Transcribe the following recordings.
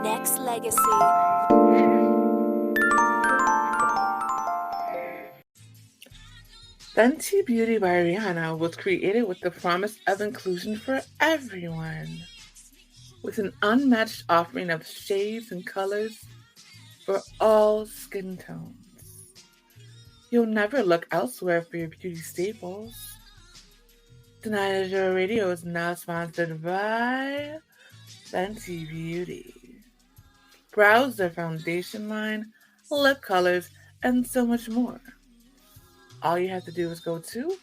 Nexxlegacy. Fenty Beauty by Rihanna was created with the promise of inclusion for everyone, with an unmatched offering of shades and colors for all skin tones. You'll never look elsewhere for your beauty staples. Danaya Azure Radio is now sponsored by Fenty Beauty. Browse their foundation line, lip colors, and so much more. All you have to do is go to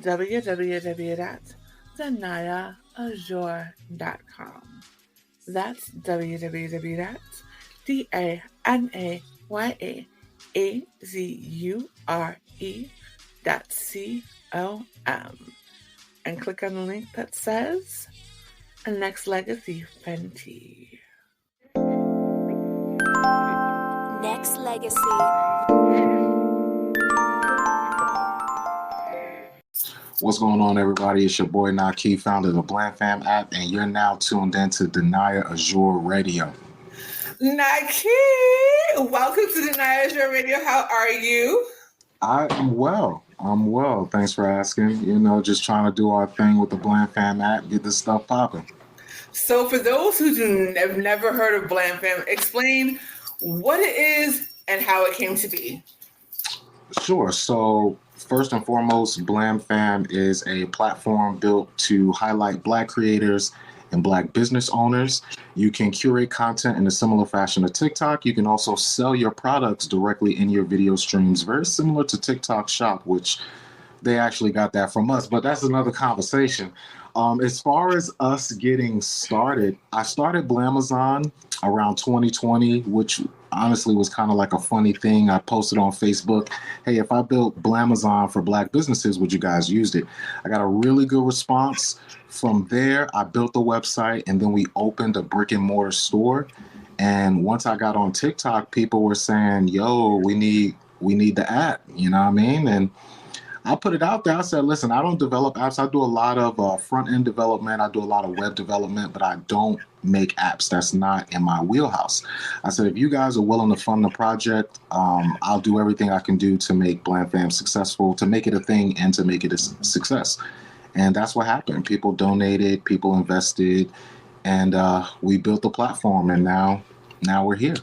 www.danayaazure.com. That's www.danayaazure.com. And click on the link that says Nexxlegacy Fenty. Nexxlegacy. What's going on, everybody? It's your boy Naki, founder of the Blaam Fam app, and you're now tuned in to Danaya Azure Radio. Naki, welcome to Danaya Azure Radio. How are you? I am well. I'm well. Thanks for asking. You know, just trying to do our thing with the Blaam Fam app, get this stuff popping. So for those who have never heard of Blaam Fam, explain what it is and how it came to be. Sure. So first and foremost, Blaam Fam is a platform built to highlight Black creators and Black business owners. You can curate content in a similar fashion to TikTok. You can also sell your products directly in your video streams, very similar to TikTok Shop, which they actually got that from us, but that's another conversation. As far as us getting started, I started Blamazon around 2020, which honestly was kind of like a funny thing. I posted on Facebook, hey, if I built Blamazon for Black businesses, would you guys use it? I got a really good response. From there, I built the website, and then we opened a brick and mortar store. And once I got on TikTok, people were saying, yo, we need the app, you know what I mean? And I put it out there. I said, listen, I don't develop apps. I do a lot of front-end development. I do a lot of web development, but I don't make apps. That's not in my wheelhouse. I said, if you guys are willing to fund the project, I'll do everything I can do to make Blaam Fam successful, to make it a thing and to make it a success. And that's what happened. People donated, people invested, and we built the platform, and now we're here.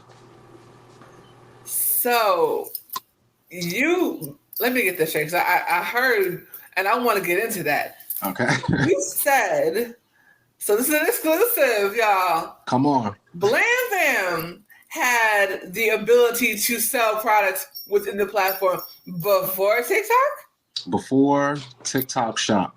So let me get this straight, because I heard, and I want to get into that. Okay. You said, so this is an exclusive, y'all. Come on. Blaam Fam had the ability to sell products within the platform before TikTok? Before TikTok Shop.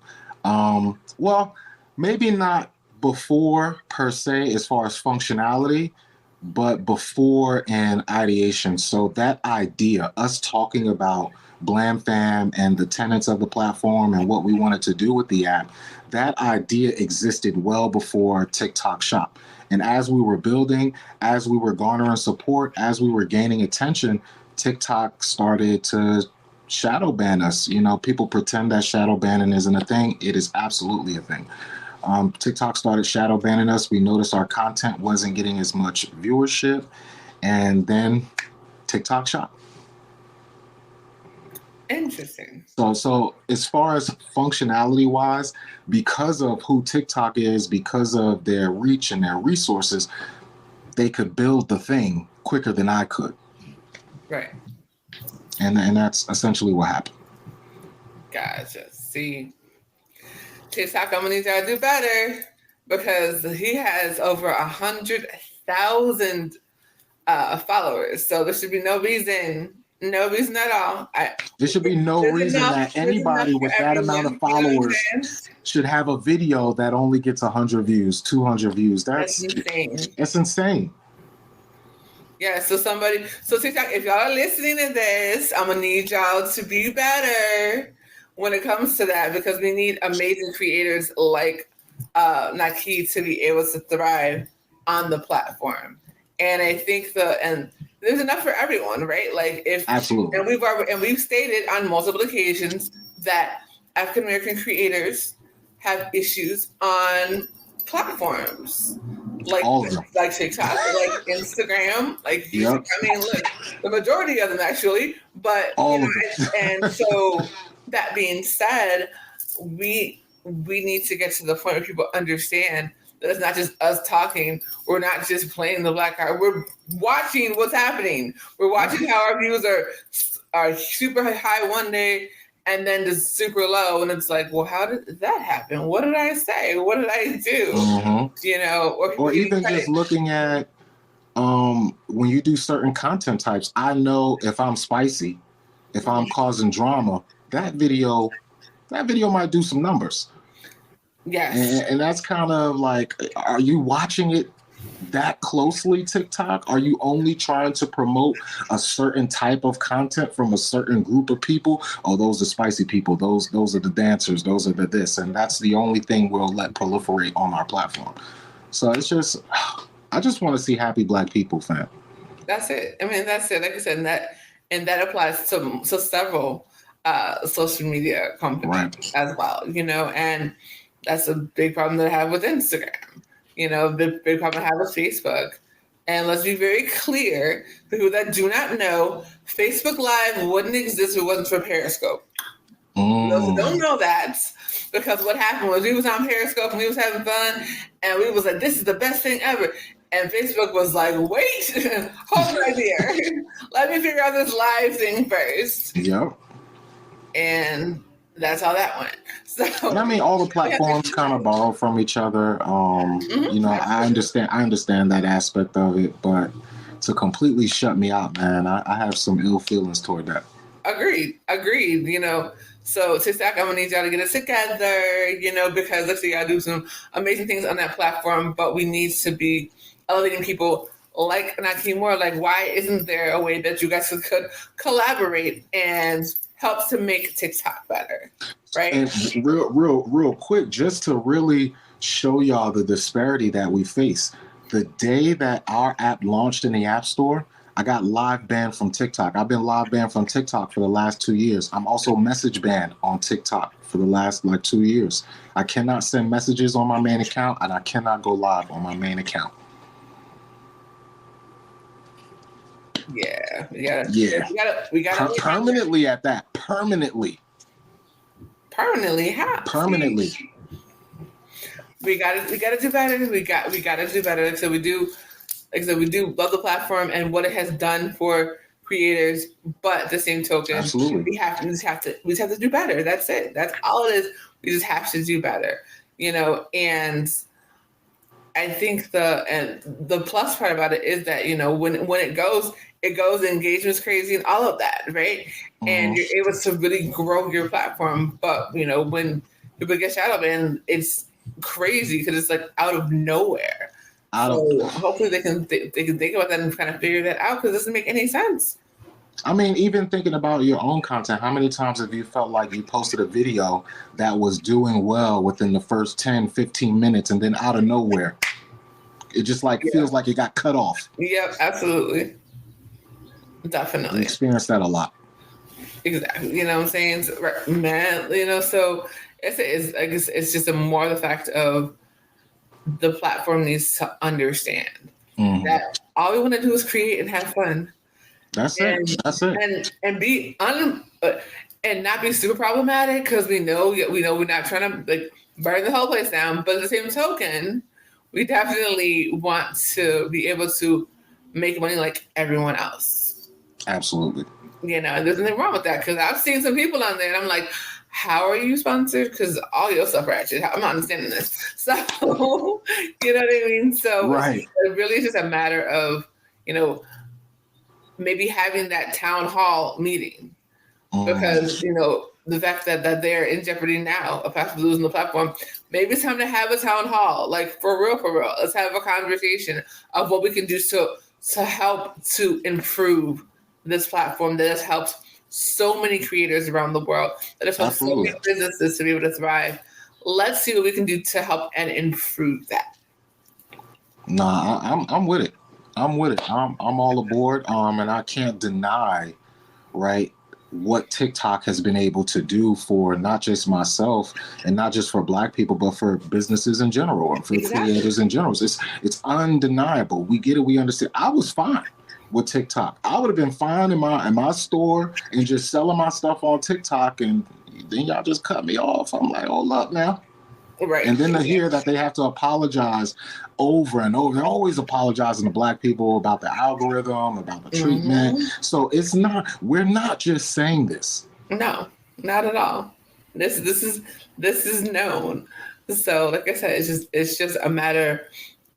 Well, maybe not before per se as far as functionality, but before in ideation. So that idea, us talking about Blaam Fam and the tenets of the platform and what we wanted to do with the app, that idea existed well before TikTok Shop. And as we were building, as we were garnering support, as we were gaining attention, TikTok started to shadow ban us. You know, people pretend that shadow banning isn't a thing. It is absolutely a thing. TikTok started shadow banning us. We noticed our content wasn't getting as much viewership, and then TikTok Shop. Interesting. So as far as functionality wise, because of who TikTok is, because of their reach and their resources, they could build the thing quicker than I could. Right. And that's essentially what happened. Gotcha. See, TikTok, I'm gonna need y'all to do better, because he has over 100,000 followers. So there should be no reason at all. There should be no reason that anybody with that amount of followers should have a video that only gets 100 views, 200 views. That's insane. It's insane. Yeah, so TikTok, if y'all are listening to this, I'm gonna need y'all to be better when it comes to that, because we need amazing creators like Naki to be able to thrive on the platform. And I think there's enough for everyone, right? Like Absolutely. And we've stated on multiple occasions that African American creators have issues on platforms, like All of them. like TikTok, like Instagram, like YouTube. Yep. I mean, look, the majority of them actually. But All of them. and so that being said, we need to get to the point where people understand that it's not just us talking. We're not just playing the black card. We're watching what's happening. We're watching how our views are super high one day and then just super low. And it's like, well, how did that happen? What did I say? What did I do? Mm-hmm. Or even just looking at when you do certain content types, I know if I'm spicy, if I'm causing drama, that video might do some numbers. Yes. And that's kind of like, are you watching it that closely, TikTok? Are you only trying to promote a certain type of content from a certain group of people? Oh, those are spicy people. Those are the dancers. Those are the this. And that's the only thing we'll let proliferate on our platform. So it's just, I just want to see happy Black people, fam. That's it. I mean, that's it. Like I said, and that applies to several social media companies as well. And that's a big problem that I have with Instagram. The big problem I have with Facebook. And let's be very clear, people that do not know, Facebook Live wouldn't exist if it wasn't for Periscope. Those who don't know that, because what happened was we was on Periscope and we was having fun, and we was like, this is the best thing ever. And Facebook was like, wait, hold right here. Let me figure out this live thing first. Yep. And that's how that went. So, and I mean, all the platforms kind of borrow from each other. I understand that aspect of it, but to completely shut me out, man, I have some ill feelings toward that. Agreed. So TikTok, I'm gonna need y'all to get it together, because let's say y'all do some amazing things on that platform, but we need to be elevating people like Naki more. Like, why isn't there a way that you guys could collaborate and help to make TikTok better, right? And real quick, just to really show y'all the disparity that we face. The day that our app launched in the App Store, I got live banned from TikTok. I've been live banned from TikTok for the last 2 years. I'm also message banned on TikTok for the last 2 years. I cannot send messages on my main account, and I cannot go live on my main account. Yeah, we gotta permanently at that. Permanently. How? Permanently. We gotta do better. We gotta do better. So we do. Like I said, we do love the platform and what it has done for creators, but at the same token, absolutely, we just have to do better. That's it. That's all it is. We just have to do better, and I think the plus part about it is that, when it goes, engagement's crazy and all of that, right? Mm-hmm. And you're able to really grow your platform. But, when people get shadow banned, it's crazy because it's like out of nowhere. Hopefully they can think about that and kind of figure that out, because it doesn't make any sense. I mean, even thinking about your own content, how many times have you felt like you posted a video that was doing well within the first 10, 15 minutes, and then out of nowhere, it just feels like it got cut off? Yep, absolutely. Definitely. We experience that a lot. Exactly. You know what I'm saying? Man, so it's just a more the fact of the platform needs to understand that all we want to do is create and have fun. That's it. And be and not be super problematic, because we know we're not trying to burn the whole place down. But at the same token, we definitely want to be able to make money like everyone else. Absolutely. There's nothing wrong with that, because I've seen some people on there and I'm like, how are you sponsored? Because all your stuff ratchet. I'm not understanding this. So, you know what I mean? So right. It really is just a matter of, maybe having that town hall meeting, because, the fact that they're in jeopardy now of possibly losing the platform, maybe it's time to have a town hall, for real. Let's have a conversation of what we can do to help to improve this platform that has helped so many creators around the world, that has helped so many businesses to be able to thrive. Let's see what we can do to help and improve that. Nah, I'm with it. I'm all aboard. And I can't deny, right, what TikTok has been able to do for not just myself and not just for Black people, but for businesses in general and for creators in general. It's undeniable. We get it. We understand. I was fine with TikTok. I would have been fine in my store and just selling my stuff on TikTok, and then y'all just cut me off. I'm like, hold up now. Right. And then to hear that they have to apologize over and over, they're always apologizing to Black people about the algorithm, about the treatment. So we're not just saying this. No, not at all. This is known. So like I said, it's just a matter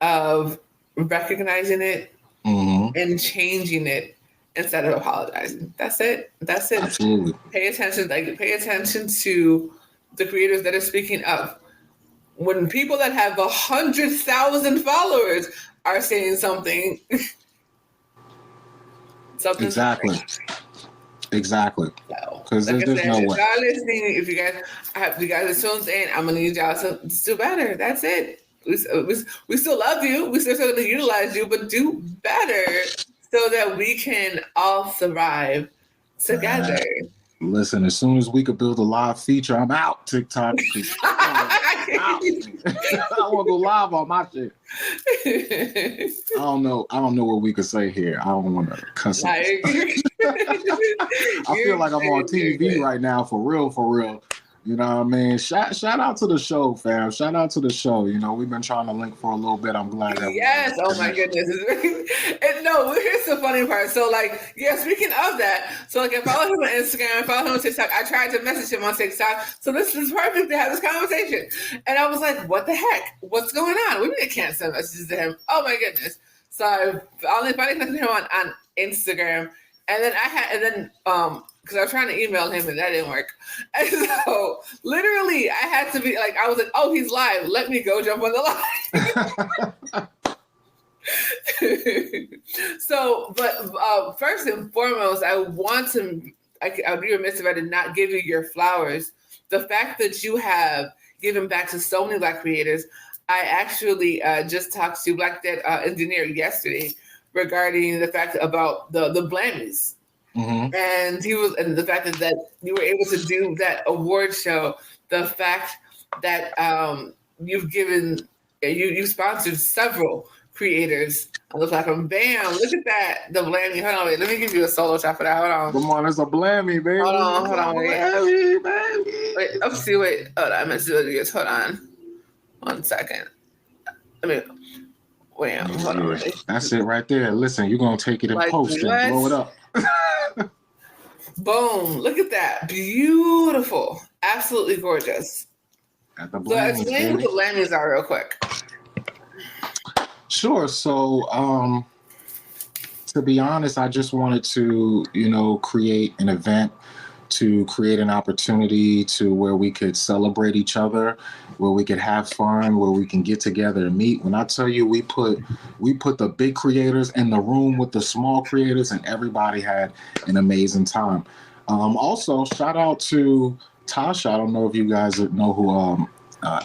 of recognizing it and changing it instead of apologizing. That's it. Absolutely. Pay attention to the creators that are speaking up. When people that have 100,000 followers are saying something, exactly. Because like there's no way. If y'all listening, if you guys are still saying, I'm gonna need y'all to do better. That's it. We still love you. We still gonna utilize you, but do better so that we can all thrive together. Listen, as soon as we could build a live feature, I'm out TikTok. I want to go live on my shit. I don't know what we could say here. I don't want to cuss. I feel like I'm on TV right now, for real. You know what I mean? Shout out to the show, fam. Shout out to the show. You know, we've been trying to link for a little bit. I'm glad that yes. Oh my goodness. And no, here's the funny part. So like, yeah, speaking of that, so like I follow him on Instagram, I follow him on TikTok. I tried to message him on TikTok. So this is perfect to have this conversation. And I was like, what the heck? What's going on? We can't send messages to him. Oh my goodness. So I only finally connected him on Instagram. And then because I was trying to email him and that didn't work. And so literally I had to be like, I was like, oh, he's live. Let me go jump on the live. So, but first and foremost, I'd be remiss if I did not give you your flowers. The fact that you have given back to so many Black creators. I actually just talked to Black Dead Engineer yesterday regarding the fact about the Blammies. And the fact that you were able to do that award show, the fact that you sponsored several creators on the platform. Bam! Look at that, the Blammy. Hold on, wait. Let me give you a solo shot for that. Hold on. Come on, it's a Blammy, baby. Hold on, wait. Blammy, baby. Wait. Wait. Hold on. I meant to do this. Hold on. 1 second. Hold on. That's it right there. Listen, you're gonna take it and post and blow it up. Boom! Look at that, beautiful, absolutely gorgeous. At the So explain what the Blammies are real quick. Sure. So, to be honest, I just wanted to, create an event, to create an opportunity to where we could celebrate each other, where we could have fun, where we can get together and meet. When I tell you, we put the big creators in the room with the small creators, and everybody had an amazing time. Also, shout out to Tasha. I don't know if you guys know who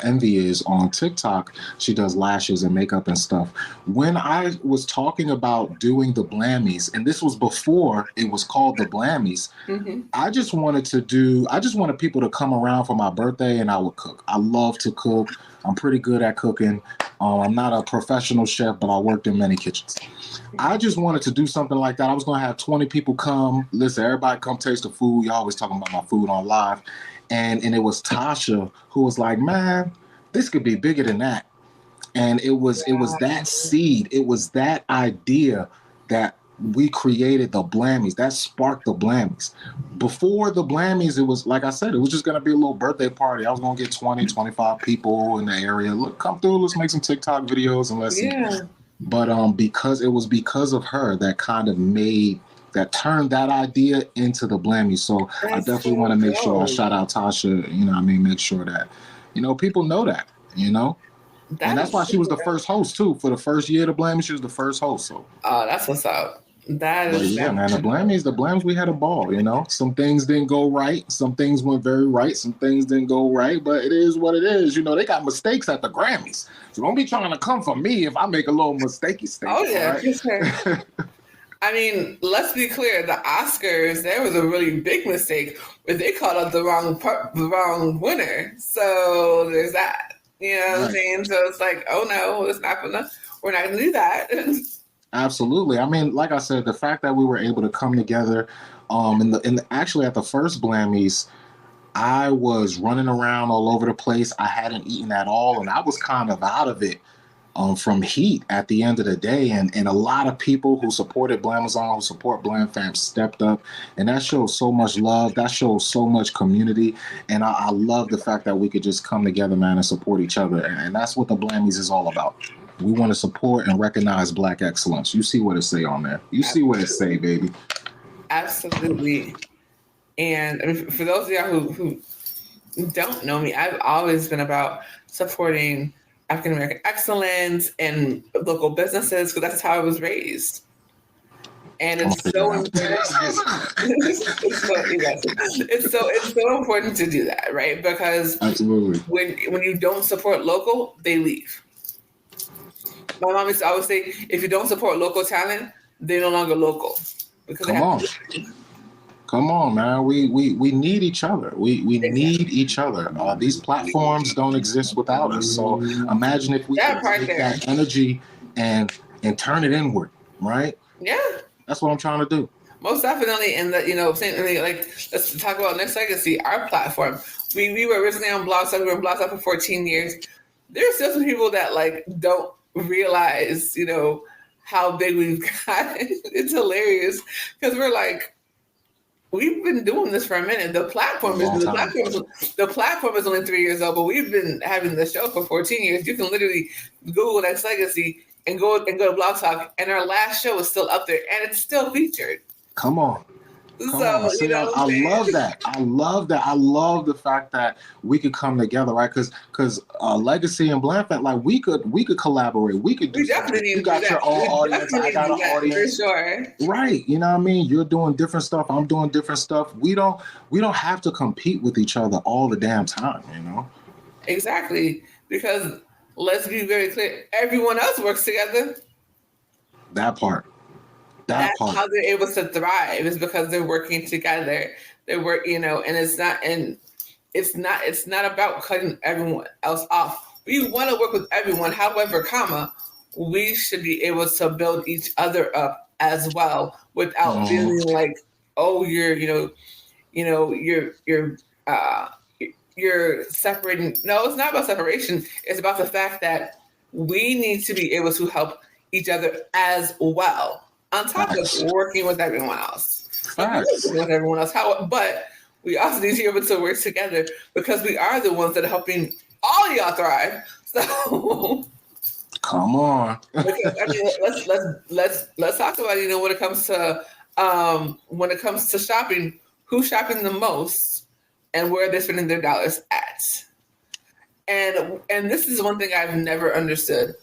Envy is on TikTok. She does lashes and makeup and stuff. When I was talking about doing the Blammies, and this was before it was called the Blammies, I just wanted people to come around for my birthday and I would cook. I love to cook. I'm pretty good at cooking. I'm not a professional chef, but I worked in many kitchens. I just wanted to do something like that. I was going to have 20 people come. Listen, everybody come taste the food. Y'all always talking about my food on live. And it was Tasha who was like, man, this could be bigger than that. And it was that seed. It was that idea that we created the Blammies. That sparked the Blammies. Before the Blammies, it was, like I said, it was just going to be a little birthday party. I was going to get 20, 25 people in the area. Look, come through. Let's make some TikTok videos and let's see. But because of her, that turned that idea into the Blammy. So I definitely want to make sure I shout out Tasha, make sure that, people know that, and that's why she was the first host too. For the first year of the Blammy, she was the first host. So that's what's up. Man, the Blams, we had a ball, Some things didn't go right. Some things went very right. Some things didn't go right, but it is what it is. They got mistakes at the Grammys. So don't be trying to come for me if I make a little mistakey. Oh, yeah. Right? Sure. I mean, let's be clear. The Oscars, there was a really big mistake where they called out the wrong winner. So there's that. You know what I'm Right. saying? So it's like, oh no, it's not gonna. We're not gonna do that. Absolutely. I mean, like I said, the fact that we were able to come together, actually at the first Blammies, I was running around all over the place. I hadn't eaten at all, and I was kind of out of it from heat at the end of the day. And a lot of people who supported Blamazon, who support Blam Fam, stepped up, and that shows so much love. That shows so much community, and I love the fact that we could just come together, man, and support each other. And that's what the Blammies is all about. We want to support and recognize Black excellence. You see what it say on there. You see what it say, baby. Absolutely. And I mean, for those of y'all who don't know me, I've always been about supporting African American excellence and local businesses because that's how I was raised. And it's so important. It's so important to do that, right? Because Absolutely. when you don't support local, they leave. My mom used to always say, if you don't support local talent, they're no longer local. Because Come on, man. We need each other. We need each other. These platforms don't exist without us. So imagine if we could take that energy and turn it inward, right? Yeah. That's what I'm trying to do. Most definitely. And that, like, let's talk about Nexxlegacy, our platform. We were originally on Blogspot. We were on Blogspot for 14 years. There are still some people that like don't realize, how big we've gotten. It's hilarious because we're like, we've been doing this for a minute. The platform is only 3 years old, but we've been having the show for 14 years. You can literally Google Nexxlegacy and go to Blog Talk, and our last show is still up there, and it's still featured. Come on. See, I love that. I love that. I love the fact that we could come together, right? Because Legacy and Blaam Fam, like we could collaborate. We could do. We definitely you got your own audience. I got an audience. For sure. Right. You know what I mean? You're doing different stuff. I'm doing different stuff. We don't have to compete with each other all the damn time. Exactly. Because let's be very clear. Everyone else works together. That part. That's how they're able to thrive, is because they're working together. They work, and it's not about cutting everyone else off. We want to work with everyone. However, we should be able to build each other up as well without feeling like, oh, you're separating. No, it's not about separation. It's about the fact that we need to be able to help each other as well. On top of working with everyone else. But we also need to be able to work together because we are the ones that are helping all of y'all thrive. So come on. Because, let's talk about, when it comes to shopping, who's shopping the most and where they're spending their dollars at. And this is one thing I've never understood.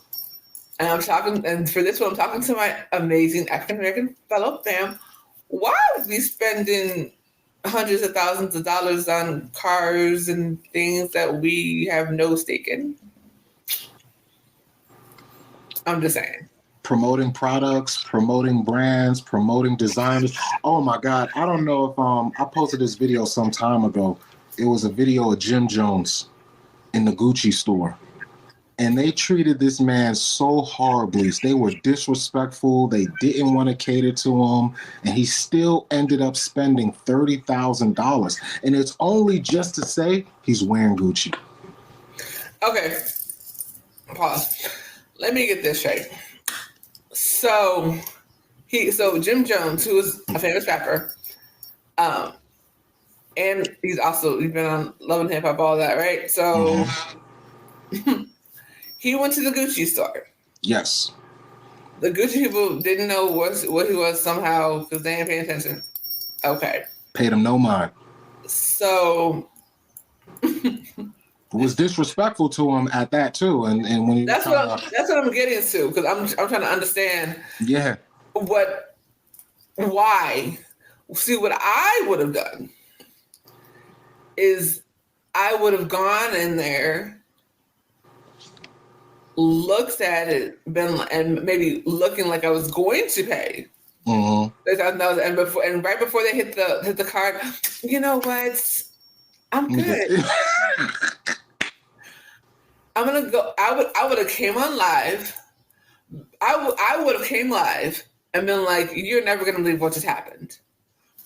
And for this one, I'm talking to my amazing African American fellow fam. Why are we spending hundreds of thousands of dollars on cars and things that we have no stake in? I'm just saying. Promoting products, promoting brands, promoting designers. Oh my God. I don't know if I posted this video some time ago. It was a video of Jim Jones in the Gucci store. And they treated this man so horribly. They were disrespectful. They didn't want to cater to him. And he still ended up spending $30,000. And it's only just to say he's wearing Gucci. Okay. Pause. Let me get this straight. So Jim Jones, who is a famous rapper, and he's been on Love and Hip Hop, all that, right? So he went to the Gucci store. Yes. The Gucci people didn't know what he was somehow because they didn't pay attention. Okay. Paid him no mind. So was disrespectful to him at that too, and when he that's what I'm getting to, because I'm trying to understand. Yeah. Why? See, what I would have done is I would have gone in there, looked at it, and maybe looking like I was going to pay, $30,000, and right before they hit the card, you know what? I'm good. I'm gonna go. I would have came on live. I would have came live and been like, "You're never gonna believe what just happened."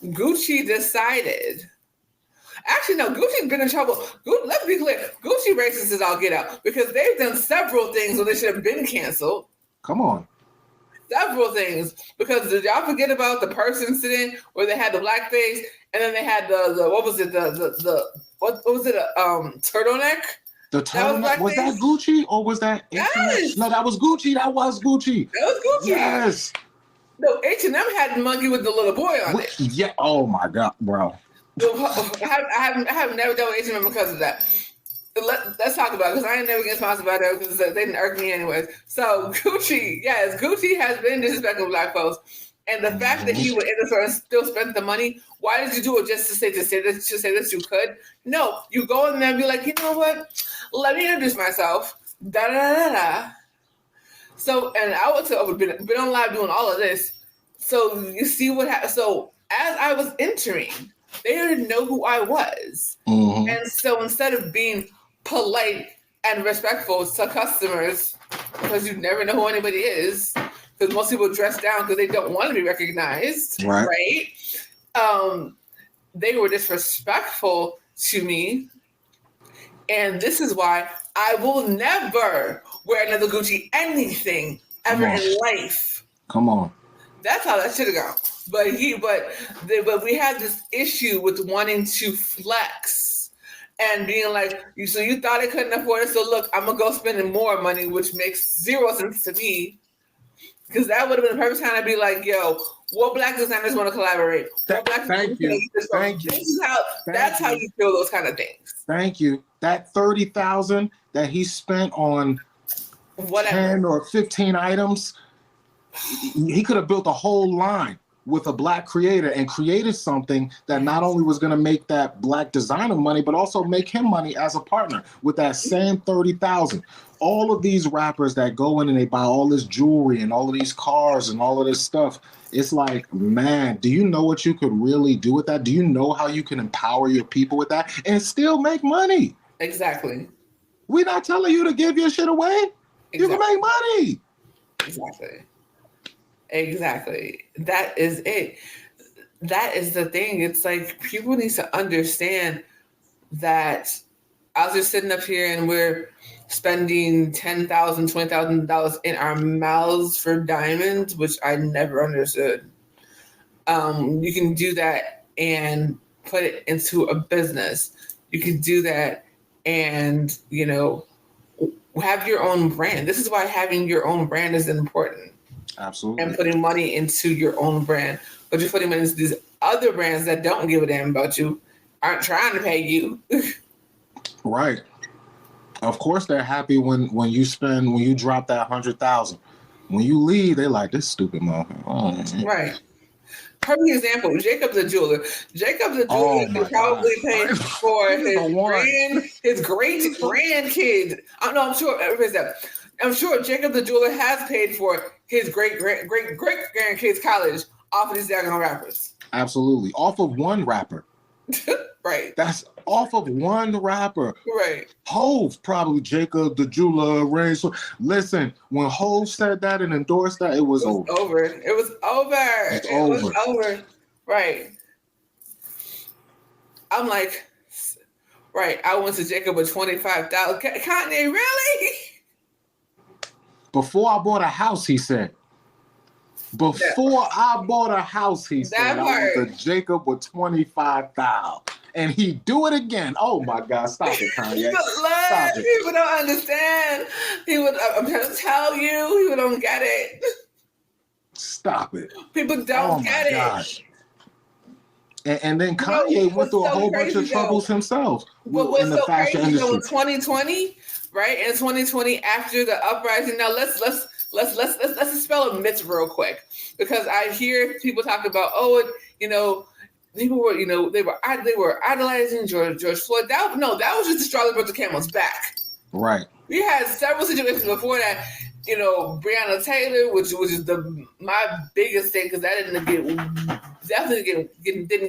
Gucci decided. Actually, no. Gucci's been in trouble. Let's be clear. Gucci racist is all get out because they've done several things when they should have been canceled. Come on. Several things, because did y'all forget about the purse incident where they had the blackface and then they had the what was it what was it turtleneck? The turtleneck was that Gucci or was that H&M? Yes. No, that was Gucci. That was Gucci. Yes. No, H&M had the monkey with the little boy on it. Yeah. Oh my God, bro. I have never done with H&M because of that. Let's talk about it because I ain't never get sponsored by them because they didn't irk me anyways. So Gucci, yes, Gucci has been disrespectful to black folks, and the fact that he would in the store and still spend the money. Why did you do it just to say that you could? No, you go in there and be like, you know what? Let me introduce myself. Da da da da. So, and I would have been on live doing all of this. So you see what happened. So as I was entering, they didn't know who I was, and so instead of being polite and respectful to customers, because you never know who anybody is, because most people dress down because they don't want to be recognized, right? They were disrespectful to me, and this is why I will never wear another Gucci anything ever in life. Come on. That's how that should have gone. But we had this issue with wanting to flex and being like, so you thought I couldn't afford it, so look, I'm gonna go spending more money, which makes zero sense to me. Because that would have been the perfect time to be like, yo, what black designers want to collaborate? Thank you. That's how you feel those kind of things. Thank you. That $30,000 that he spent on 10 or 15 items, he could have built a whole line with a black creator and created something that not only was going to make that black designer money, but also make him money as a partner with that same 30,000. All of these rappers that go in and they buy all this jewelry and all of these cars and all of this stuff, it's like, man, do you know what you could really do with that? Do you know how you can empower your people with that and still make money? Exactly. We're not telling you to give your shit away. Exactly. You can make money. Exactly. That is it. That is the thing. It's like people need to understand that I was just sitting up here and we're spending $10,000, $20,000 in our mouths for diamonds, which I never understood. You can do that and put it into a business. You can do that and, have your own brand. This is why having your own brand is important. Absolutely. And putting money into your own brand. But you're putting money into these other brands that don't give a damn about you, aren't trying to pay you. Right. Of course they're happy when you drop that 100,000. When you leave, they're like, this stupid motherfucker. Oh, right. Perfect example, Jacob the jeweler. Jacob the jeweler could probably pay for his great grandkids. I'm sure Jacob the jeweler has paid for his great grandkids' college off of these daggone rappers. Absolutely. Off of one rapper. Right. That's off of one rapper. Right. Hove probably Jacob the jeweler arranged. Listen, when Hove said that and endorsed that, it was over. It was over. Right. I'm like, right. I went to Jacob with 25,000. Kanye, really? Before I bought a house, he said. Before I bought a house, he said. I went to Jacob with 25,000. And he do it again. Oh my God! Stop it, Kanye. Stop it. People don't understand. I'm trying to tell you, people don't get it. Stop it. People don't get it. And then Kanye went through a whole bunch of troubles himself in the fashion industry. In 2020, right? In 2020, after the uprising. Now let's dispel a myth real quick, because I hear people talk about, people were, they were idolizing George Floyd. That was just the straw that broke the camel's back. Right. We had several situations before that. Breonna Taylor, which is my biggest thing, because that didn't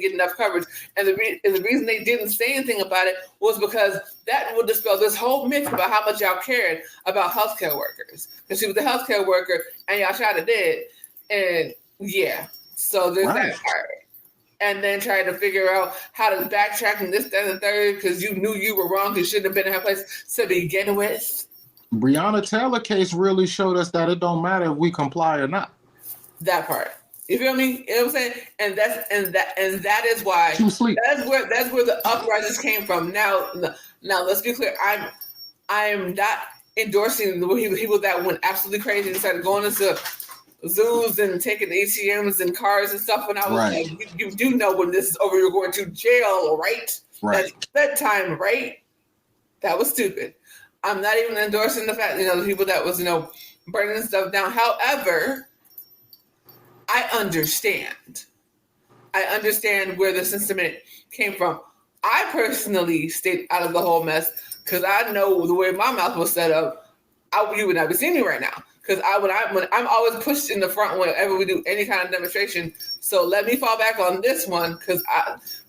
get enough coverage, and the reason they didn't say anything about it was because that would dispel this whole myth about how much y'all cared about healthcare workers, because she was a healthcare worker and y'all shot her dead, and yeah, so there's that part. And then trying to figure out how to backtrack and this, that, and the third, because you knew you were wrong. You shouldn't have been in her place to begin with. Breonna Taylor case really showed us that it don't matter if we comply or not. That part. You feel me? You know what I'm saying? And that is why that's where the uprisings came from. Now let's be clear. I'm not endorsing the people that went absolutely crazy and started going into zoos and taking ATMs and cars and stuff. And I was like, you do know when this is over, you're going to jail, right? Right. That's bedtime, right? That was stupid. I'm not even endorsing the fact, the people that was, burning stuff down. However, I understand where the sentiment came from. I personally stayed out of the whole mess because I know the way my mouth was set up, you would not be seeing me right now. Because when I'm always pushed in the front whenever we do any kind of demonstration. So let me fall back on this one because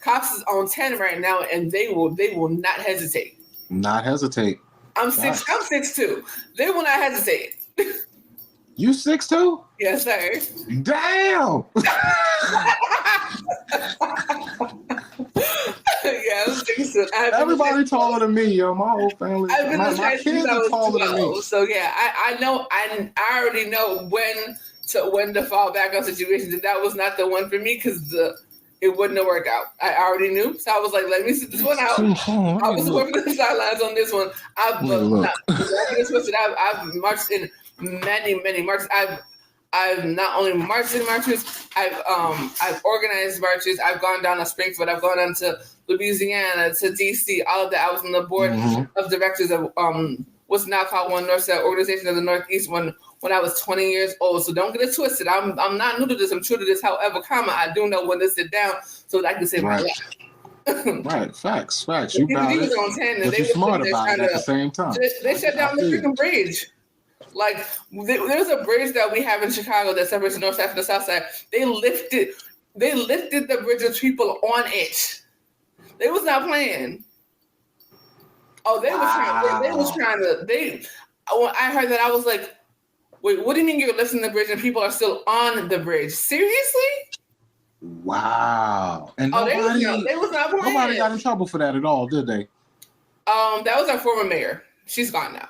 cops is on 10 right now, and they will not hesitate. Not hesitate. I'm 6'2". They will not hesitate. You 6'2"? Yes, sir. Damn. Yeah, I'm 6'2". Everybody taller than me, yo. My whole family. My kids are taller than me. So yeah, I know. I already know when to fall back on situations. And that was not the one for me because it wouldn't have worked out. I already knew, so I was like, let me sit this one out. I was working the sidelines on this one. I've marched in many marches. I've not only marched in marches, I've organized marches. I've gone down to Springfield. I've gone down to Louisiana, to DC. All of that. I was on the board of directors of what's now called One Northside Organization of the Northeast when I was 20 years old. So don't get it twisted. I'm not new to this. I'm true to this. However, I do know when to sit down so that I can say my life. Right, facts. You got it. On 10 and but you're smart about it at the same time. They shut down the freaking bridge. Like, there's a bridge that we have in Chicago that separates the north side from the south side. They lifted the bridge with people on it. They was not playing. Oh, they was trying to. When I heard that, I was like, wait, what do you mean you're lifting the bridge and people are still on the bridge? Seriously? Wow. And they was not playing. Nobody got in trouble for that at all, did they? That was our former mayor. She's gone now.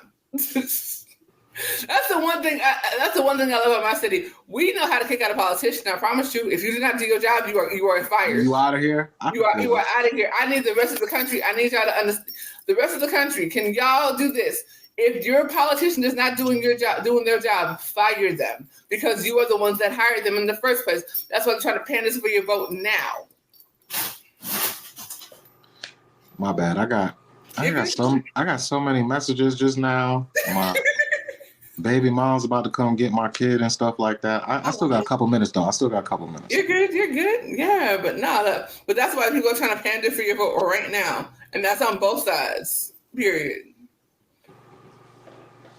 That's the one thing I love about my city. We know how to kick out a politician. I promise you. If you do not do your job, you are fired. You out of here? You are out of here. I need the rest of the country. I need y'all to understand. The rest of the country, can y'all do this? If your politician is not doing their job, fire them because you are the ones that hired them in the first place. That's why I'm trying to pandas for your vote now. My bad. I got so many messages just now. My baby mom's about to come get my kid and stuff like that. I still got a couple minutes though. You're good. Yeah, but but that's why people are trying to pander for your vote right now, and that's on both sides. Period.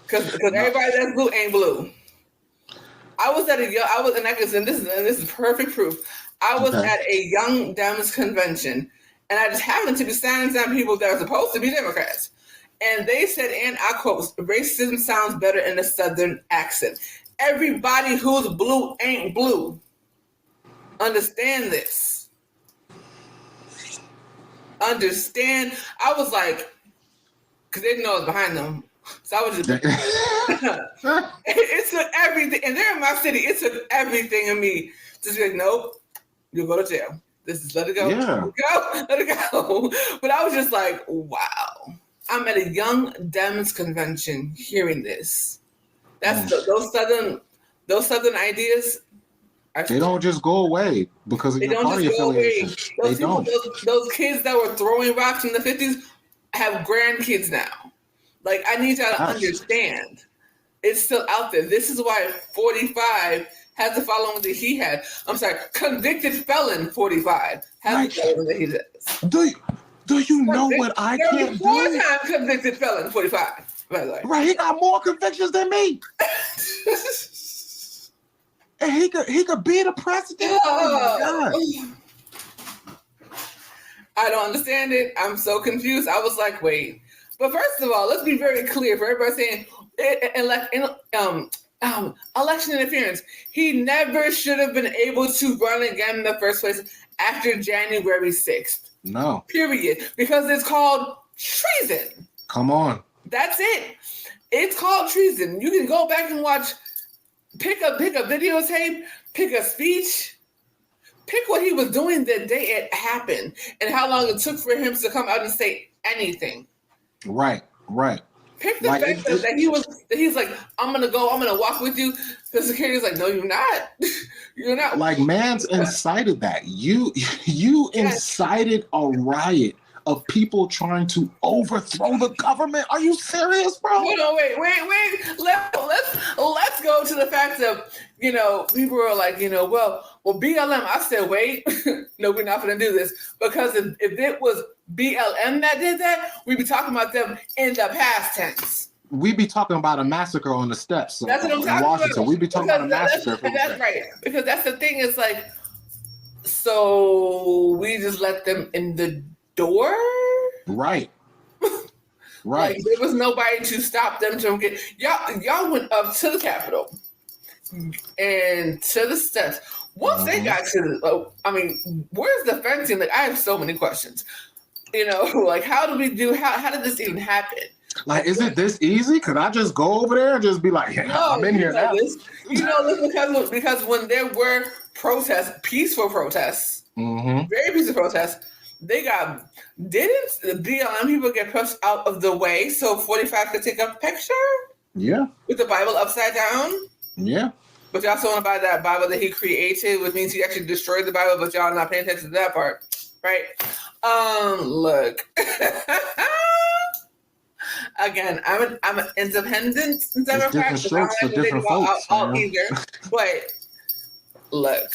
Because everybody that's blue ain't blue. And this is perfect proof. I was at a Young Dems convention, and I just happened to be signing down people that are supposed to be Democrats. And they said, and I quote, racism sounds better in a Southern accent. Everybody who's blue ain't blue. Understand this. Understand. I was like, because they didn't know I was behind them. So I was just it took everything, and they're in my city. It took everything in me to be like, nope, you'll go to jail. This is let it go. Yeah. Let it go. But I was just like, wow. I'm at a Young Dems convention hearing this. That's those southern ideas. They don't just go away because of your party affiliation. Those kids that were throwing rocks in the 50s have grandkids now. Like, I need y'all to understand. It's still out there. This is why 45 has the following that he had. I'm sorry, convicted felon 45 has the following that he does. Do you know what I can't do? 4-time convicted felon 45. by the way. Right, he got more convictions than me. And he could be the president. Oh my God. I don't understand it. I'm so confused. I was like, wait. But first of all, let's be very clear for everybody saying election interference. He never should have been able to run again in the first place after January 6th. No. Period. Because it's called treason. Come on. That's it. It's called treason. You can go back and watch, pick a videotape, pick a speech, pick what he was doing the day it happened and how long it took for him to come out and say anything. Right. Pick the fact that he's like, I'm gonna walk with you. The security's like, no, you're not. You're not. Like, man's incited that. You incited a riot of people trying to overthrow the government. Are you serious, bro? Hold on, wait. Let's go to the fact of, people are like, well, BLM. I said, wait, no, we're not going to do this, because if it was BLM that did that, we'd be talking about them in the past tense. We'd be talking about a massacre on the steps. That's what I'm talking Washington. about. We'd be talking about a massacre. That's right. Because that's the thing. It's like, so we just let them in the door? Right. Like, there was nobody to stop them from getting. Y'all went up to the Capitol and to the steps. Once they got to the, where's the fencing? Like, I have so many questions. Like, how did this even happen? Like, is it this easy? Could I just go over there and just be like, I'm in here now? Because when there were protests, peaceful protests, very peaceful protests, didn't the BLM people get pushed out of the way so 45 could take a picture? Yeah. With the Bible upside down? Yeah. But y'all still want to buy that Bible that he created, which means he actually destroyed the Bible, but y'all not paying attention to that part. Right? Look. Again, I'm an independent Democrat. It's different strokes for different folks. Either. But look,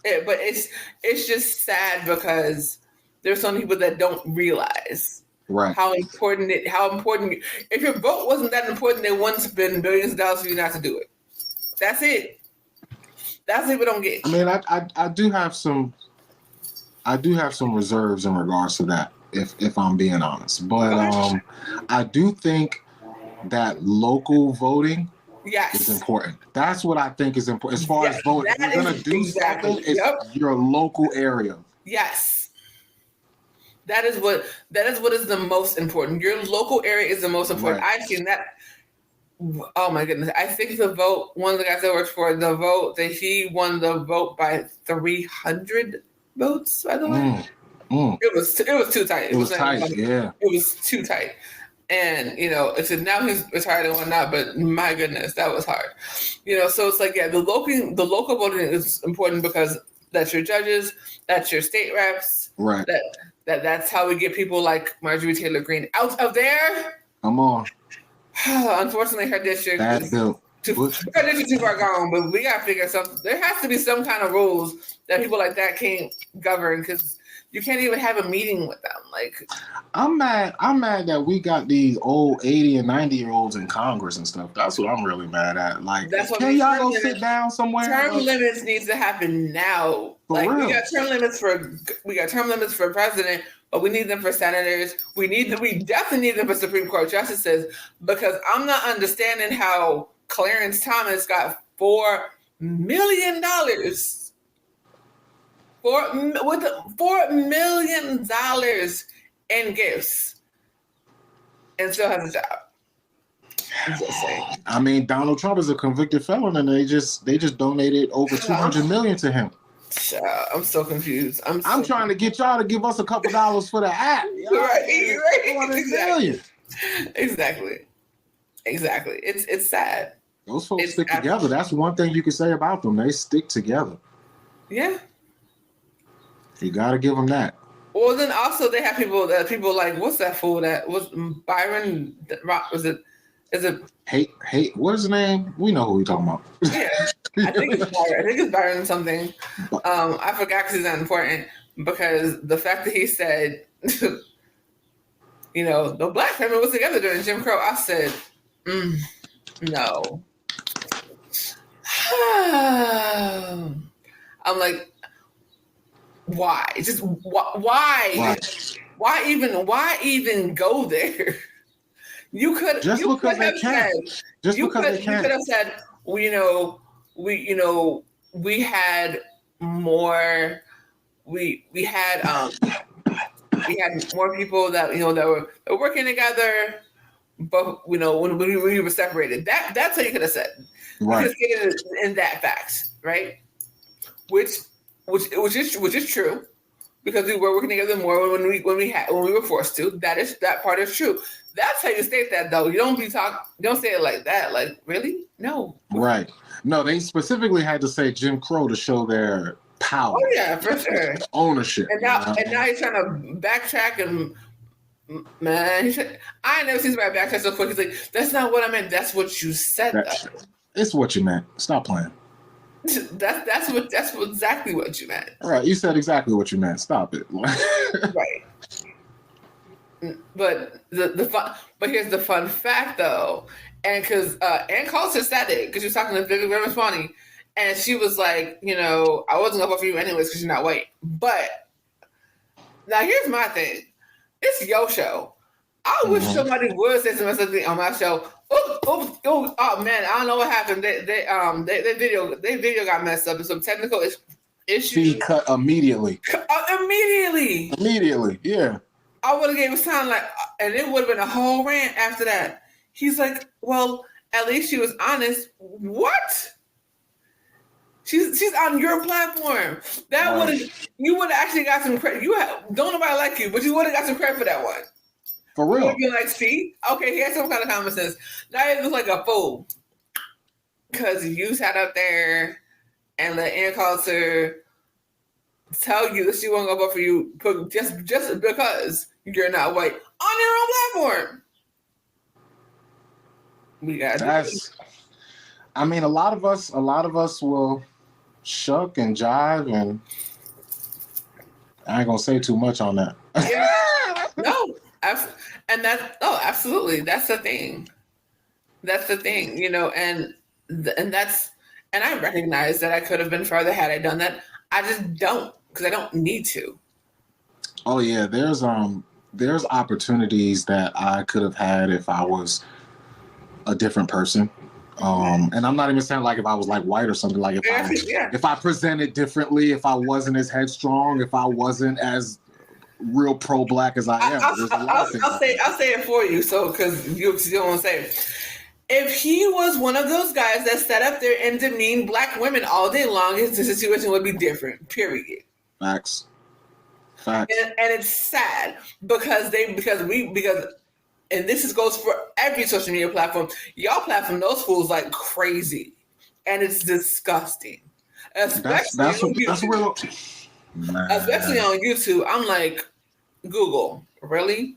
but it's just sad because there's some people that don't realize how important. If your vote wasn't that important, they wouldn't spend billions of dollars for you not to do it. That's it. That's what people don't get. I mean, I do have some reserves in regards to that, if I'm being honest. But I do think that local voting is important. That's what I think is important. As far as voting, if you're going to do something, it's your local area. Yes. That is what is the most important. Your local area is the most important. I've seen that. Oh my goodness. I think one of the guys that works for the vote, that he won the vote by 300 votes, by the way. It was too tight. It was tight, yeah. It was too tight. And, now he's retired and whatnot, but my goodness, that was hard. So it's like, the local voting is important because that's your judges, that's your state reps. Right. That's how we get people like Marjorie Taylor Greene out of there. Come on. Unfortunately, her district is too far gone, but we got to figure something. There has to be some kind of rules that people like that can't govern, because you can't even have a meeting with them. Like, I'm mad that we got these old 80 and 90-year-olds in Congress and stuff. That's what I'm really mad at. Like, can y'all go sit down somewhere? Term limits needs to happen now. Like, real. We got term limits for president, but we need them for senators. We definitely need them for Supreme Court justices, because I'm not understanding how Clarence Thomas got $4 million. $4 million in gifts, and still has a job. I'm just saying. I mean, Donald Trump is a convicted felon, and they just donated over $200 million to him. I'm so confused. I'm trying to get y'all to give us a couple dollars for the app. Right. Exactly. It's sad. Those folks stick together. That's one thing you can say about them. They stick together. Yeah. You got to give them that. Well, then also they have people like, what's that fool that was Byron? Was it? Is it? Hate. What is his name? We know who we're talking about. Yeah, I think it's Byron something. I forgot because it's not important. Because the fact that he said the black family was together during Jim Crow. I said, no. I'm like, why? Just why? Right. Why even go there? You could Just you because could they have can. said Just because they you could can. have said, well, we had more we had more people that that were working together, but when we were separated. That's how you could have said. You could Right. have stated it in that fact, right? Which which is true, because we were working together more when we were forced to. That part is true. That's how you state that, though. You don't say it like that. Like, really? No. Right. No, they specifically had to say Jim Crow to show their Oh power, yeah, for sure. ownership. And now he's trying to backtrack and man, I ain't never seen somebody backtrack so quick. He's like, that's not what I meant. That's what you said, That's it's what you meant. Stop playing. though. That's exactly what you meant. All right, you said exactly what you meant. Stop it. Right. But but here's the fun fact, though, and because Ann Coulter said it, because she was talking to Vivian Ramaswamy, and she was like, I wasn't gonna vote for you anyways because you're not white. But now here's my thing: it's your show. I wish somebody would say something on my show. Oh man, I don't know what happened. They video got messed up. There's some technical issues. Feed cut immediately. Immediately. Immediately, yeah. I would have gave a sound like, and it would have been a whole rant after that. He's like, well, at least she was honest. What? She's on your platform. That would have you would have actually got some credit. Don't nobody like you, but you would have got some credit for that one. For real. You'd be like, see, okay, he had some kind of common sense. Now he looks like a fool because you sat up there and let Ann Coulter tell you that she won't go vote for you just because you're not white on your own platform. We got I mean, a lot of us will shuck and jive, and I ain't gonna say too much on that. Yeah. No, absolutely. That's the thing. That's the thing, and I recognize that I could have been further had I done that. I just don't, because I don't need to. Oh yeah, there's opportunities that I could have had if I was a different person. And I'm not even saying like if I was like white or something, like if I presented differently, if I wasn't as headstrong, if I wasn't as real pro-black as I am. I'll say it for you, so because you don't want to say it. If he was one of those guys that sat up there and demeaned black women all day long, his situation would be different. Period. Facts. And it's sad because and this goes for every social media platform. Y'all platform those fools like crazy, and it's disgusting. Especially on YouTube, I'm like, Google, really?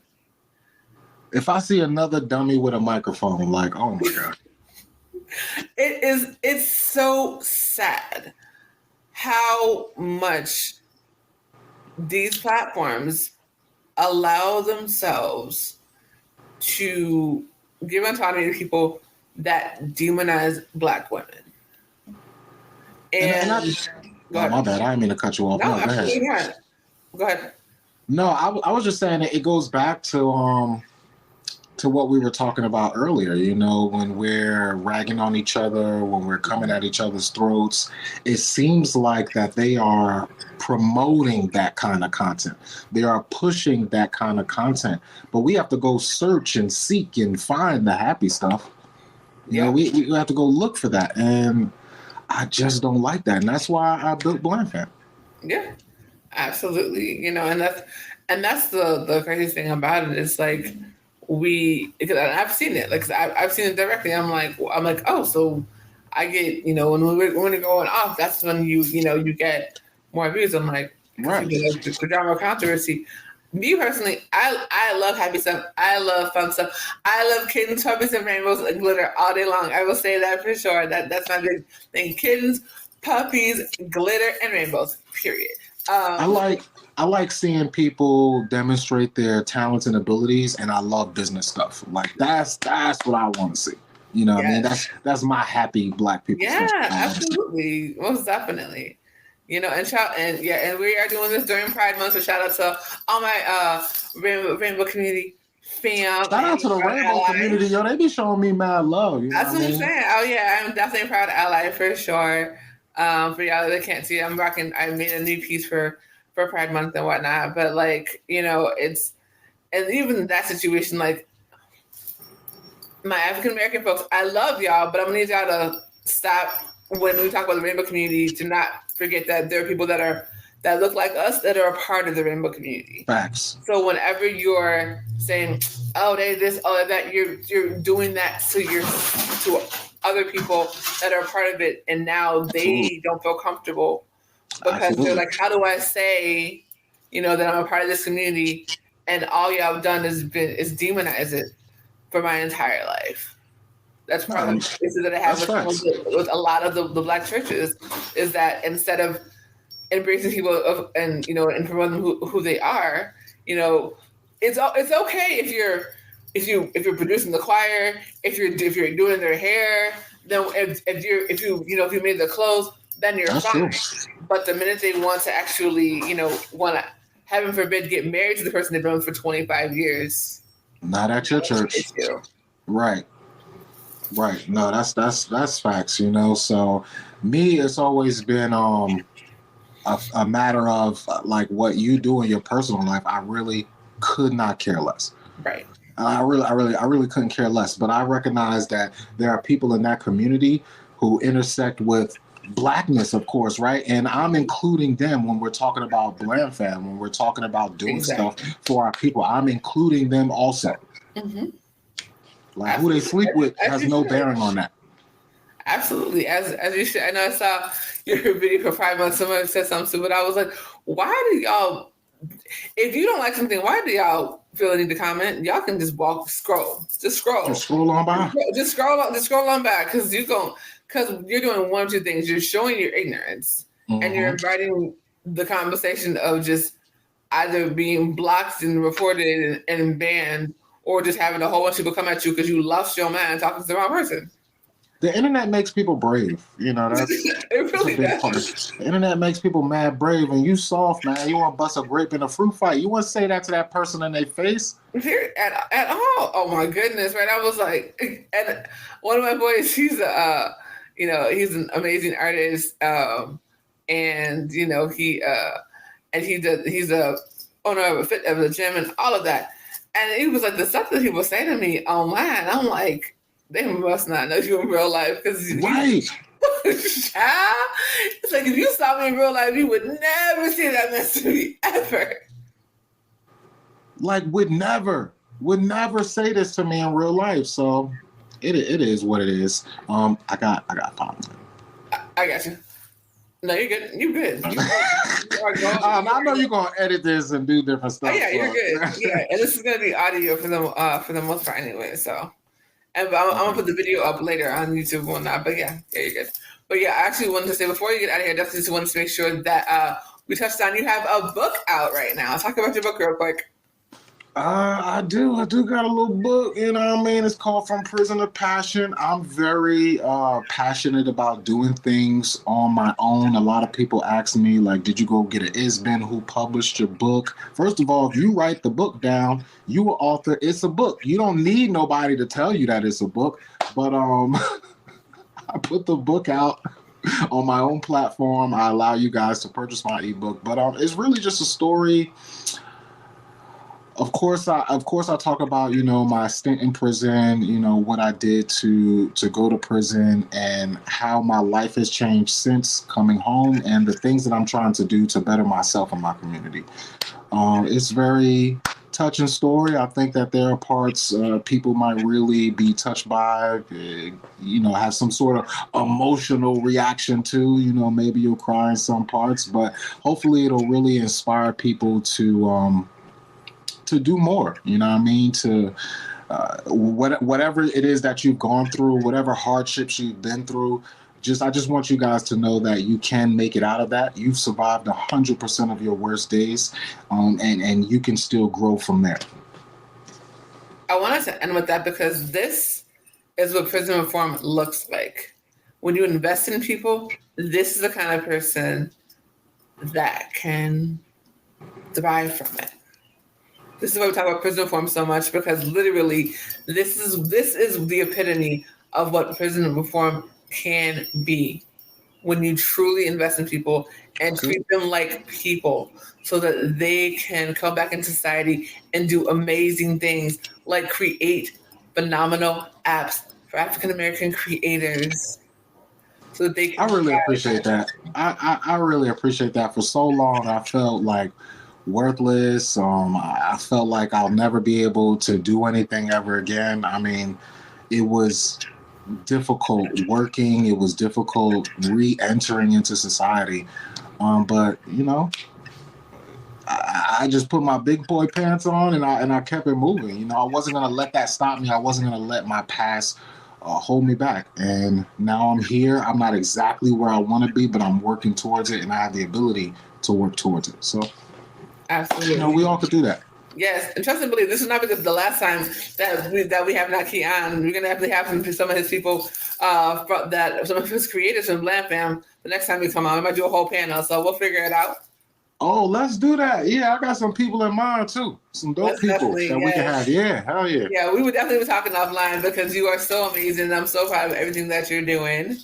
If I see another dummy with a microphone, I'm like, oh my god. It's so sad how much these platforms allow themselves to give autonomy to people that demonize black women. And my bad. I didn't mean to cut you off. No, absolutely not. Go ahead. No, I was just saying that it goes back to what we were talking about earlier. When we're ragging on each other, when we're coming at each other's throats, it seems like that they are promoting that kind of content. They are pushing that kind of content. But we have to go search and seek and find the happy stuff. We have to go look for that. And I just don't like that. And that's why I built Blaam Fam. Yeah, absolutely. And that's the crazy thing about it. It's like, because I've seen it. Like, I've seen it directly. I'm like, oh, so I get, when we're going off, that's when you get more views. I'm like, right. The drama controversy. Me personally, I love happy stuff. I love fun stuff. I love kittens, puppies, and rainbows and glitter all day long. I will say that for sure. That's my big thing. Kittens, puppies, glitter, and rainbows. Period. I like I like seeing people demonstrate their talents and abilities, and I love business stuff. Like that's what I want to see. You know what I mean? Yes. That's my happy black people Yeah, stuff I want to see. absolutely. Most definitely. And shout and yeah, and we are doing this during Pride Month, so shout out to all my Rainbow community fam Shout out and to the proud rainbow ally. community, yo. They be showing me mad love. You know That's what I what I'm mean? saying. Oh yeah, I'm definitely a proud ally for sure. For y'all that can't see, I'm rocking. I made a new piece for Pride Month and whatnot. But like it's and even in that situation, like my African American folks, I love y'all, but I'm gonna need y'all to stop when we talk about the rainbow community to not forget that there are people that look like us that are a part of the rainbow community. Facts. So whenever you're saying, "Oh, they this, oh that," you're doing that to other people that are part of it, and now Absolutely. they don't feel comfortable because they're Absolutely. like, "How do I say, that I'm a part of this community?" And all y'all have done is demonize it for my entire life. That's part of the issue that I have That's facts. with a lot of the black churches is that instead of embracing people and promoting who they are, it's okay if you're producing the choir, if you're doing their hair, then if you made the clothes, then you're That's fine. true. But the minute they want to actually want to, heaven forbid, get married to the person they've been with for 25 years, Not at your church. issue. Right. Right. No, that's facts, So me, it's always been a matter of like what you do in your personal life. I really could not care less. Right. I really couldn't care less. But I recognize that there are people in that community who intersect with blackness, of course, right? And I'm including them when we're talking about Blaam Fam, when we're talking about doing stuff for our people. I'm including them also. Mm-hmm. Like who they sleep with has no bearing on that. Absolutely, as you should. I know I saw your video for Pride Month. Someone said something, but I was like, "Why do y'all? If you don't like something, why do y'all feel the need to comment? Y'all can just scroll, just scroll, Just scroll on by. just scroll on back because you're doing one or two things. You're showing your ignorance, and you're inviting the conversation of just either being blocked and reported and banned, or just having a whole bunch of people come at you because you lost your mind talking to the wrong person." The internet makes people brave. That's It really a big part. does. The internet makes people mad brave, and you soft, man. You want to bust a grape in a fruit fight. You want to say that to that person in their face? At all. Oh my goodness, right? I was like, and one of my boys, he's an amazing artist, and he's a owner of a gym and all of that. And he was like, the stuff that he was saying to me online, I'm like, they must not know you in real life because Right. it's like if you saw me in real life, you would never say that mess to me ever. Like would never say this to me in real life. So it is what it is. I got 5 minutes. I got you. No, you're good. You're good. I know you're gonna edit this and do different stuff. Oh, yeah, you're good. Yeah, and this is gonna be audio for the most part anyway. So, and I'm gonna put the video up later on YouTube and whatnot. But yeah, you're good. But yeah, I actually wanted to say before you get out of here, definitely just wanted to make sure that we touched on you have a book out right now. Talk about your book real quick. I do got a little book, you know what I mean? It's called From Prison to Passion. I'm very passionate about doing things on my own. A lot of people ask me, like, did you go get an ISBN? Who published your book? First of all, if you write the book down, you an author, it's a book. You don't need nobody to tell you that it's a book. But I put the book out on my own platform. I allow you guys to purchase my ebook. But it's really just a story. Of course, I talk about my stint in prison, what I did to go to prison, and how my life has changed since coming home, and the things that I'm trying to do to better myself and my community. It's very touching story. I think that there are parts people might really be touched by, have some sort of emotional reaction to. Maybe you'll cry in some parts, but hopefully it'll really inspire people to do more, you know what I mean? To whatever it is that you've gone through, whatever hardships you've been through, I just want you guys to know that you can make it out of that. You've survived 100% of your worst days, and you can still grow from there. I wanted to end with that because this is what prison reform looks like. When you invest in people, this is the kind of person that can thrive from it. This is why we talk about prison reform so much, because literally this is the epitome of what prison reform can be. When you truly invest in people and treat them like people so that they can come back into society and do amazing things like create phenomenal apps for African American creators so that they can. I really appreciate that. I really appreciate that. For so long, I felt like worthless. I felt like I'll never be able to do anything ever again. I mean, it was difficult working. It was difficult re-entering into society. But you know, I just put my big boy pants on and I kept it moving. You know, I wasn't gonna let that stop me. I wasn't gonna let my past hold me back. And now I'm here. I'm not exactly where I want to be, but I'm working towards it, and I have the ability to work towards it. So, absolutely, you know, we all could do that. Yes, and trust and believe, this is not the last time that we have Naki on. We're gonna have to have some of his people, some of his creators from Blaam Fam. The next time we come on, we might do a whole panel, so we'll figure it out. Oh, let's do that. Yeah, I got some people in mind too. Some dope people that we can have. Yeah, hell yeah. Yeah, we would definitely be talking offline because you are so amazing. I'm so proud of everything that you're doing.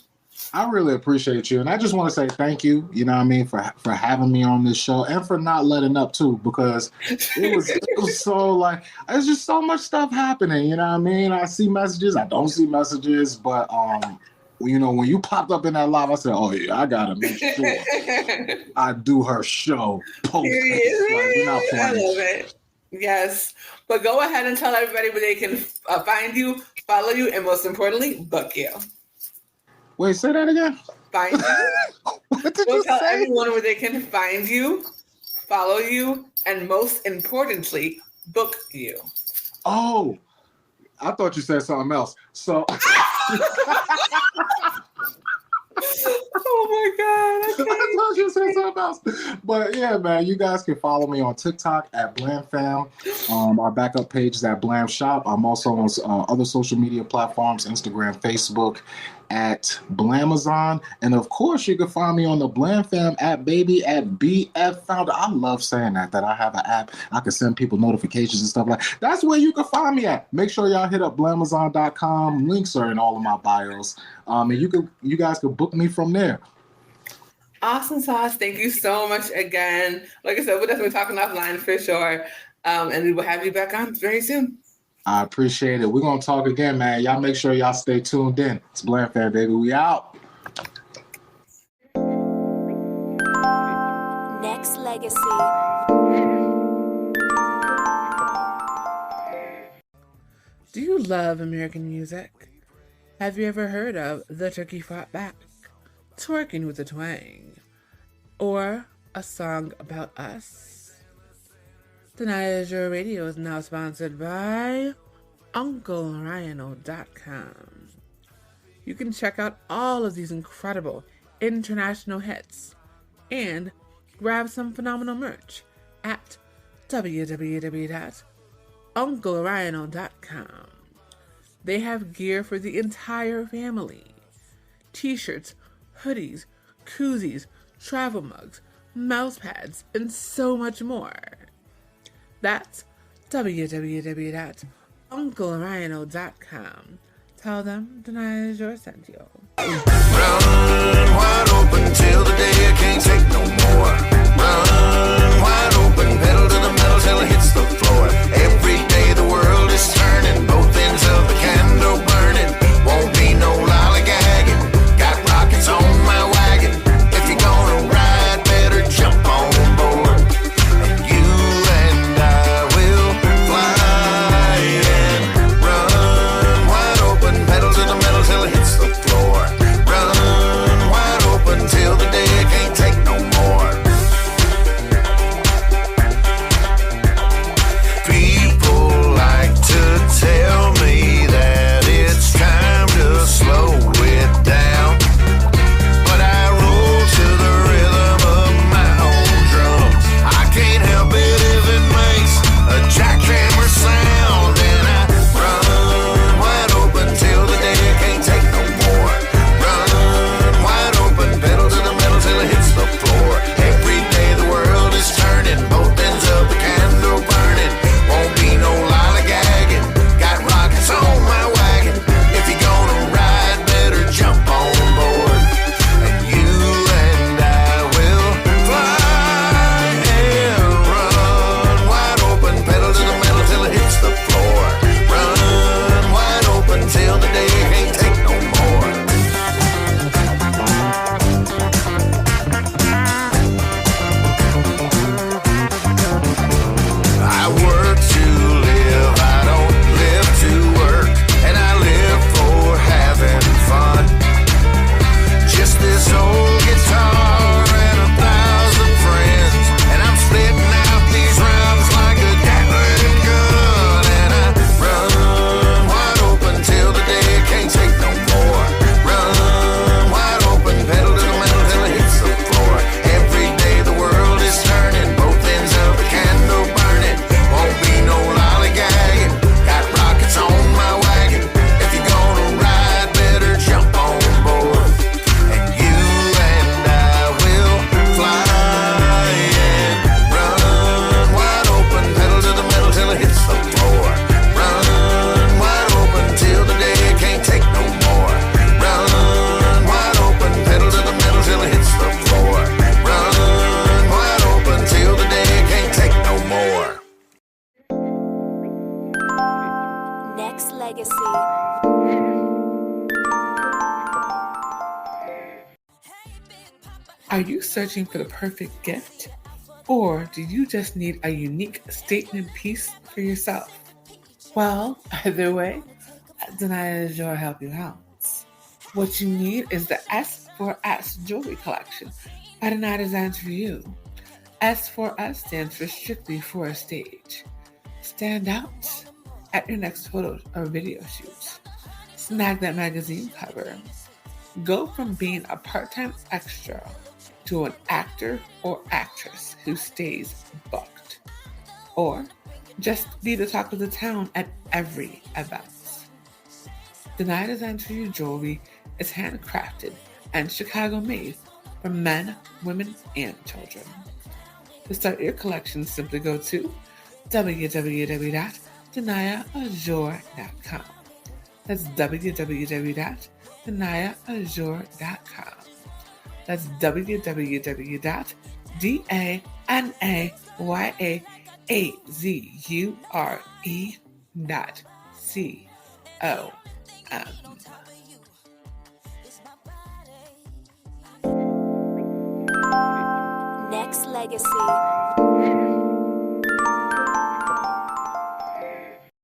I really appreciate you, and I just want to say thank you. You know what I mean, for having me on this show, and for not letting up too, because it was so like there's just so much stuff happening. You know what I mean? I see messages, I don't see messages, but you know, when you popped up in that live, I said, "Oh yeah, I gotta make sure I do her show." Post. You're not playing. I love it. Yes, but go ahead and tell everybody where they can find you, follow you, and most importantly, book you. Wait, say that again. Find you. What did you tell say? everyone where they can find you, follow you, and most importantly, book you. Oh, I thought you said something else. So. Oh my God. Okay. I thought you said something else. But yeah, man, you guys can follow me on TikTok at Blaam Fam. Our backup page is at Blaam Shop. I'm also on other social media platforms, Instagram, Facebook, at Blamazon. And of course, you can find me on the Blaam Fam app, baby, at BF Founder. I love saying that I have an app. I can send people notifications and stuff like that. That's where you can find me at. Make sure y'all hit up Blamazon.com. Links are in all of my bios. And you guys can book me from there. Awesome sauce. Thank you so much again. Like I said, we'll definitely be talking offline for sure. And we will have you back on very soon. I appreciate it. We're going to talk again, man. Y'all make sure y'all stay tuned in. It's Blaam Fam, baby. We out. Nexxlegacy. Do you love American music? Have you ever heard of The Turkey Fought Back, Twerking with a Twang, or A Song About Us? Danaya Azure Radio is now sponsored by UncleRyano.com. You can check out all of these incredible international hits and grab some phenomenal merch at www.UncleRyano.com. They have gear for the entire family. T-shirts, hoodies, koozies, travel mugs, mouse pads, and so much more. That's www.UncleRyano.com. Tell them Danaya Azure sent you. Run wide open till the day I can't take no more. Run wide open, pedal to the metal till it hits the floor. Every day the world is turning, both ends of the candle burning. Won't be no lollygagging. Got rockets on my wagon. If you're gonna ride, better jump on board. And you and I will fly and run wide open, pedal to the metal till it hits the floor. Run Are you searching for the perfect gift? Or do you just need a unique statement piece for yourself? Well, either way, Danaya Azure help you out. What you need is the S for S jewelry collection by Danaya Designs for You. S for S stands for strictly for a stage. Stand out at your next photo or video shoot. Snag that magazine cover. Go from being a part-time extra to an actor or actress who stays booked. Or just be the talk of the town at every event. Danaya Designs for You jewelry is handcrafted and Chicago made for men, women, and children. To start your collection, simply go to www.danayaazure.com. That's www.danayaazure.com. That's www.danayaazure.com. Nexxlegacy.